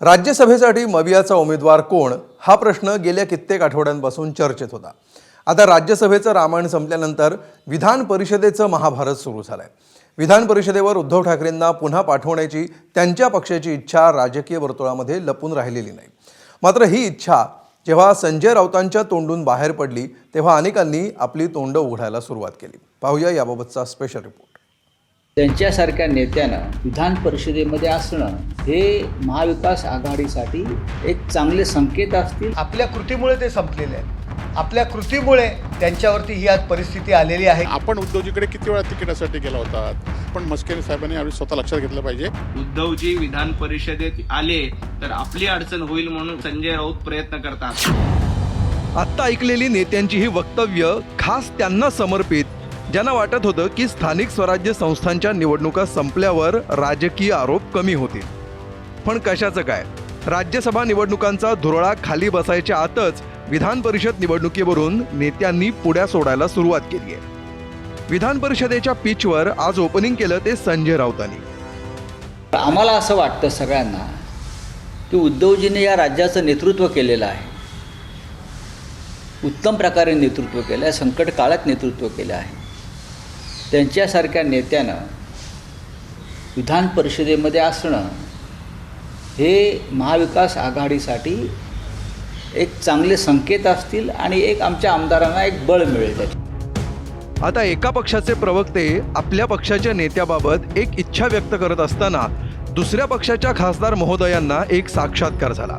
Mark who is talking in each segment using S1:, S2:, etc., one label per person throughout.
S1: राज्यसभेसाठी मवियाचा उमेदवार कोण हा प्रश्न गेल्या कित्येक आठवड्यांपासून चर्चेत होता। आता राज्यसभेचं रामायण संपल्यानंतर विधान परिषदेचं महाभारत सुरू झालंय। विधान परिषदेवर उद्धव ठाकरेंना पुन्हा पाठवण्याची त्यांच्या पक्षाची इच्छा राजकीय वर्तुळामध्ये लपून राहिलेली नाही। मात्र ही इच्छा जेव्हा संजय राऊतांच्या तोंडून बाहेर पडली तेव्हा अनेकांनी आपली तोंड उघडायला सुरुवात केली। पाहूया याबाबतचा स्पेशल रिपोर्ट।
S2: त्यांच्यासारख्या नेत्यानं विधान परिषदेमध्ये असणं हे महाविकास आघाडीसाठी एक चांगले संकेत असतील।
S3: आपल्या कृतीमुळे ते संपलेले आहेत। आपल्या कृतीमुळे त्यांच्यावरती ही आज परिस्थिती आलेली आहे।
S4: आपण उद्धवजीकडे किती वेळा तिकिटासाठी गेला होता, पण मस्के साहेबांनी यावेळी स्वतः लक्षात घेतलं पाहिजे।
S5: उद्धवजी विधान परिषदेत आले तर आपली अडचण होईल म्हणून संजय राऊत प्रयत्न करतात।
S1: आत्ता ऐकलेली नेत्यांची ही वक्तव्य खास त्यांना समर्पित, ज्यांना वाटत होतं की स्थानिक स्वराज्य संस्थांच्या निवडणुका संपल्यावर राजकीय आरोप कमी होतील। पण कशाचं काय, राज्यसभा निवडणुकांचा धुरळा खाली बसायच्या आतच विधान परिषद निवडणुकीवरून नेत्यांनी पुढ्या सोडायला सुरुवात केली आहे। विधान परिषदेच्या पिचवर आज ओपनिंग केलं ते संजय राऊतांनी।
S2: आम्हाला असं वाटतं सगळ्यांना की उद्धवजीने या राज्याचं नेतृत्व केलेलं आहे, उत्तम प्रकारे नेतृत्व केलं आहे, संकट काळात नेतृत्व केलं आहे। त्यांच्यासारख्या नेत्यानं विधान परिषदेमध्ये असणं हे महाविकास आघाडीसाठी एक चांगले संकेत असतील आणि एक आमच्या आमदारांना एक बळ मिळेल।
S1: आता एका पक्षाचे प्रवक्ते आपल्या पक्षाच्या नेत्याबाबत एक इच्छा व्यक्त करत असताना दुसऱ्या पक्षाच्या खासदार महोदयांना एक साक्षात्कार झाला।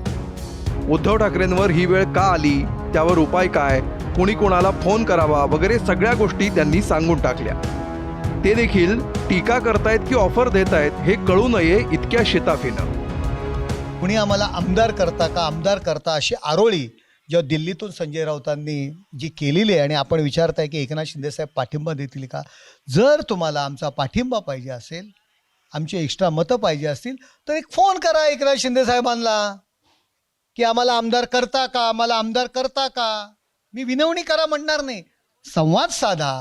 S1: उद्धव ठाकरेंवर ही वेळ का आली, त्यावर उपाय काय, कोणी कोणाला फोन करावा वगैरे सगळ्या गोष्टी त्यांनी सांगून टाकल्या। ते देखील टीका करतायत की ऑफर देत आहेत हे कळू नये इतक्या शिताफीनं।
S3: कुणी आम्हाला आमदार करता अशी आरोळी जेव्हा दिल्लीतून संजय राऊतांनी जी केलेली आहे आणि आपण विचारताय की एकनाथ शिंदे साहेब पाठिंबा देतील का। जर तुम्हाला आमचा पाठिंबा पाहिजे असेल, आमची एक्स्ट्रा मतं पाहिजे असतील तर एक फोन करा एकनाथ शिंदे साहेबांना की आम्हाला आमदार करता का, आम्हाला आमदार करता का। मी विनवणी करा म्हणणार नाही, संवाद साधा।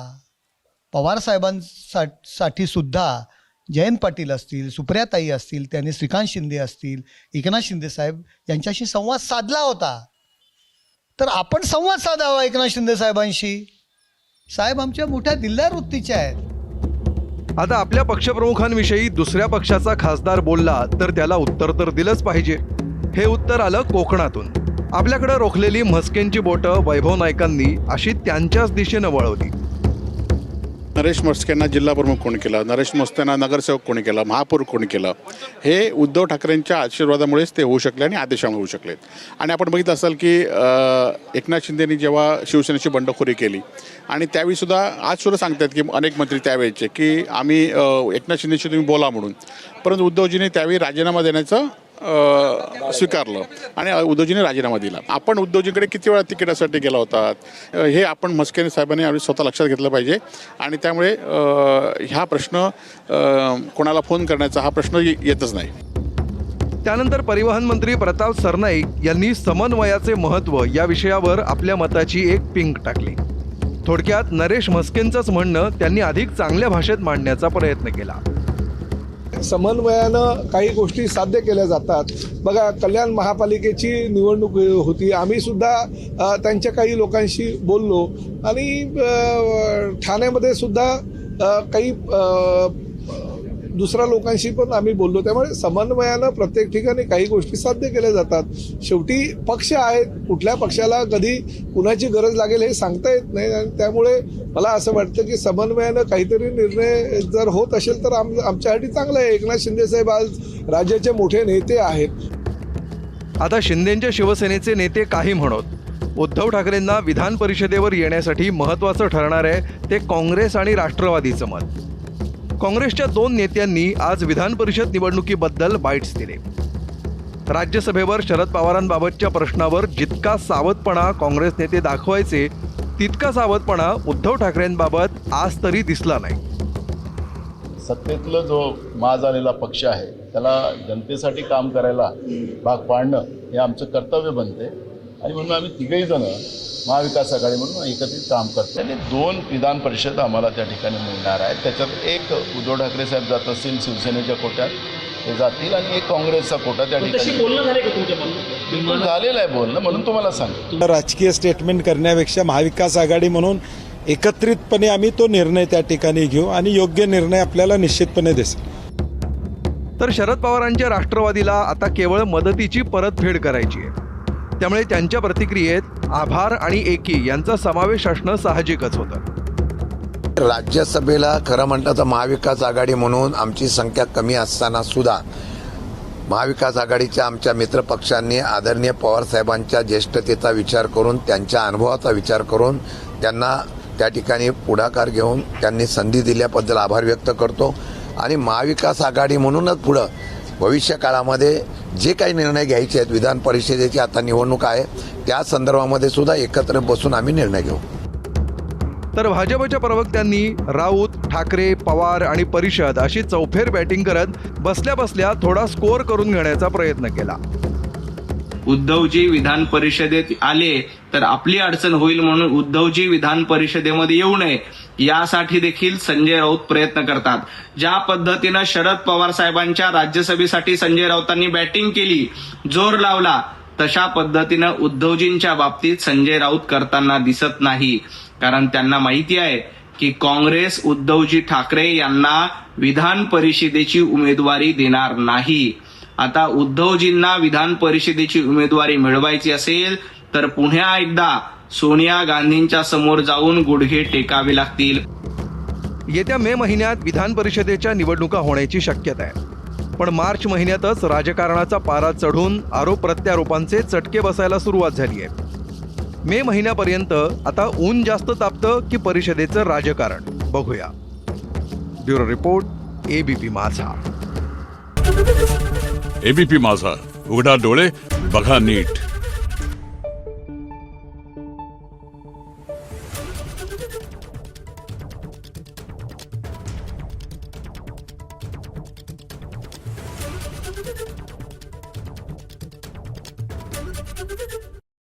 S3: पवार साहेबांसाठी सुद्धा जयंत पाटील असतील, सुप्रियाताई असतील, त्यांनी श्रीकांत शिंदे असतील, एकनाथ शिंदे साहेब यांच्याशी संवाद साधला होता। तर आपण संवाद साधावा एकनाथ शिंदे साहेबांशी। साहेब आमच्या मोठ्या दिलदार वृत्तीचे आहेत।
S1: आता आपल्या पक्षप्रमुखांविषयी दुसऱ्या पक्षाचा खासदार बोलला तर त्याला उत्तर तर दिलंच पाहिजे। हे उत्तर आलं कोकणातून। आपल्याकडे रोखलेली म्हस्केंची बोटं वैभव नाईकांनी अशी त्यांच्याच दिशेनं वळवली।
S4: नरेश म्हस्केंना जिल्हा प्रमुख कोणी केलं, नरेश म्हस्केंना नगरसेवक कोणी केलं, महापौर कोणी केलं, हे उद्धव ठाकरेंच्या आशीर्वादामुळेच ते होऊ शकले आणि आदेशामुळे होऊ शकलेत। आणि आपण बघितलं असाल की एकनाथ शिंदेंनी जेव्हा शिवसेनेची बंडखोरी केली आणि त्यावेळीसुद्धा आजसुद्धा सांगतात की अनेक मंत्री त्यावेळेचे की आम्ही एकनाथ शिंदेशी तुम्ही बोला म्हणून, परंतु उद्धवजीने त्यावेळी राजीनामा देण्याचं स्वीकारलं आणि उद्धवजीने राजीनामा दिला। आपण उद्धवजीकडे किती वेळा तिकिटासाठी गेला होता, हे आपण म्हस्के साहेबांनी यावेळी स्वतः लक्षात घेतलं पाहिजे। आणि त्यामुळे ह्या प्रश्न कोणाला फोन करण्याचा हा प्रश्न येतच नाही।
S1: त्यानंतर परिवहन मंत्री प्रताप सरनाईक यांनी समन्वयाचे महत्त्व या विषयावर आपल्या मताची एक पिंक टाकली। थोडक्यात नरेश म्हस्केंचंच म्हणणं त्यांनी अधिक चांगल्या भाषेत मांडण्याचा प्रयत्न केला।
S6: समन्वयानं काही गोष्टी साध्य केल्या जातात। बघा, कल्याण महापालिकेची निवडणूक होती, आम्ही सुद्धा त्यांच्या काही लोकांशी बोललो आणि ठाण्यामध्ये सुद्धा काही दुसऱ्या लोकांशी पण आम्ही बोललो। त्यामुळे समन्वयानं प्रत्येक ठिकाणी काही गोष्टी साध्य केल्या जातात। शेवटी पक्ष आहेत, कुठल्या पक्षाला कधी कुणाची गरज लागेल हे सांगता येत नाही आणि त्यामुळे मला असं वाटतं की समन्वयानं काहीतरी निर्णय जर होत असेल तर आमच्यासाठी चांगलं आहे। एकनाथ शिंदे साहेब आज राज्याचे मोठे नेते आहेत।
S1: आता शिंदेंच्या शिवसेनेचे नेते काही म्हणत, उद्धव ठाकरेंना विधान परिषदेवर येण्यासाठी महत्त्वाचं ठरणार आहे ते काँग्रेस आणि राष्ट्रवादीचं मत। काँग्रेसच्या दोन नेत्यांनी आज विधान परिषद निवडणुकीबद्दल बाईट्स दिले। राज्यसभेवर शरद पवारांबाबतच्या प्रश्नावर जितका सावधपणा काँग्रेस नेते दाखवायचे तितका सावधपणा उद्धव ठाकरेंबाबत आज तरी दिसला नाही।
S7: सत्तेतलं जो माज आलेला पक्ष आहे त्याला जनतेसाठी काम करायला भाग पाडणं हे आमचं कर्तव्य बनते आणि म्हणून आम्ही तिघही जण महाविकास आघाडी म्हणून एकत्रित काम करतो। आणि 2 विधान परिषद आम्हाला त्या ठिकाणी मिळणार आहेत। त्याच्यात एक उद्धव ठाकरे साहेब जात असतील शिवसेनेच्या कोट्यात ते जातील आणि एक काँग्रेसचा कोटा त्या ठिकाणी बिलकुल झालेलं आहे बोलणं, म्हणून तुम्हाला सांगतो.
S8: राजकीय स्टेटमेंट करण्यापेक्षा महाविकास आघाडी म्हणून एकत्रितपणे आम्ही तो निर्णय त्या ठिकाणी घेऊ आणि योग्य निर्णय आपल्याला निश्चितपणे दिसेल.
S1: तर शरद पवारांच्या राष्ट्रवादीला आता केवळ मदतीची परतफेड करायची आहे. त्यामुळे त्यांच्या प्रतिक्रियेत आभार आणि एकी यांचा समावेश असणं साहजिकच होतं.
S9: राज्यसभेला खरं म्हटलं तर महाविकास आघाडी म्हणून आमची संख्या कमी असताना सुद्धा महाविकास आघाडीच्या आमच्या मित्रपक्षांनी आदरणीय पवारसाहेबांच्या ज्येष्ठतेचा विचार करून, त्यांच्या अनुभवाचा विचार करून त्यांना त्या ठिकाणी पुढाकार घेऊन त्यांनी संधी दिल्याबद्दल आभार व्यक्त करतो. आणि महाविकास आघाडी म्हणूनच पुढं भविष्य काळामध्ये जे काही निर्णय घ्यायचे आहेत, विधान परिषदेची आता निवडणूक आहे, त्या संदर्भामध्ये सुद्धा एकत्र बसून आम्ही निर्णय घेऊ.
S1: तर भाजपच्या प्रवक्त्यांनी राऊत, ठाकरे, पवार आणि परिषद अशी चौफेर बॅटिंग करत बसल्या बसल्या थोडा स्कोअर करून घेण्याचा प्रयत्न केला.
S5: उद्धवजी विधान परिषदेत आले तर आपली अडचण होईल म्हणून उद्धवजी विधान परिषदेमध्ये येऊ नये यासाठी देखील संजय राऊत प्रयत्न करतात. ज्या पद्धतीनं शरद पवार साहेबांच्या राज्यसभेसाठी संजय राऊतांनी बॅटिंग केली, जोर लावला, तशा पद्धतीनं उद्धवजींच्या बाबतीत संजय राऊत करताना दिसत नाही. कारण त्यांना माहिती आहे की काँग्रेस उद्धवजी ठाकरे यांना विधान परिषदेची उमेदवारी देणार नाही. आता उद्धवजींना विधान परिषदेची उमेदवारी मिळवायची असेल तर पुन्हा एकदा सोनिया गांधींच्या समोर जाऊन गुडघे टेकावे लागतील.
S1: येत्या मे महिन्यात विधान परिषदेच्या निवडणुका होण्याची शक्यता आहे. पण मार्च महिन्यातच राजकारणाचा पारा चढून आरोप प्रत्यारोपांचे चटके बसायला सुरुवात झाली आहे. मे महिन्यापर्यंत आता ऊन जास्त तापतं की परिषदेचं राजकारण, बघूया. ब्युरो रिपोर्ट, ABP माझा.
S10: ABP माझा, उघडा डोळे बघा नीट.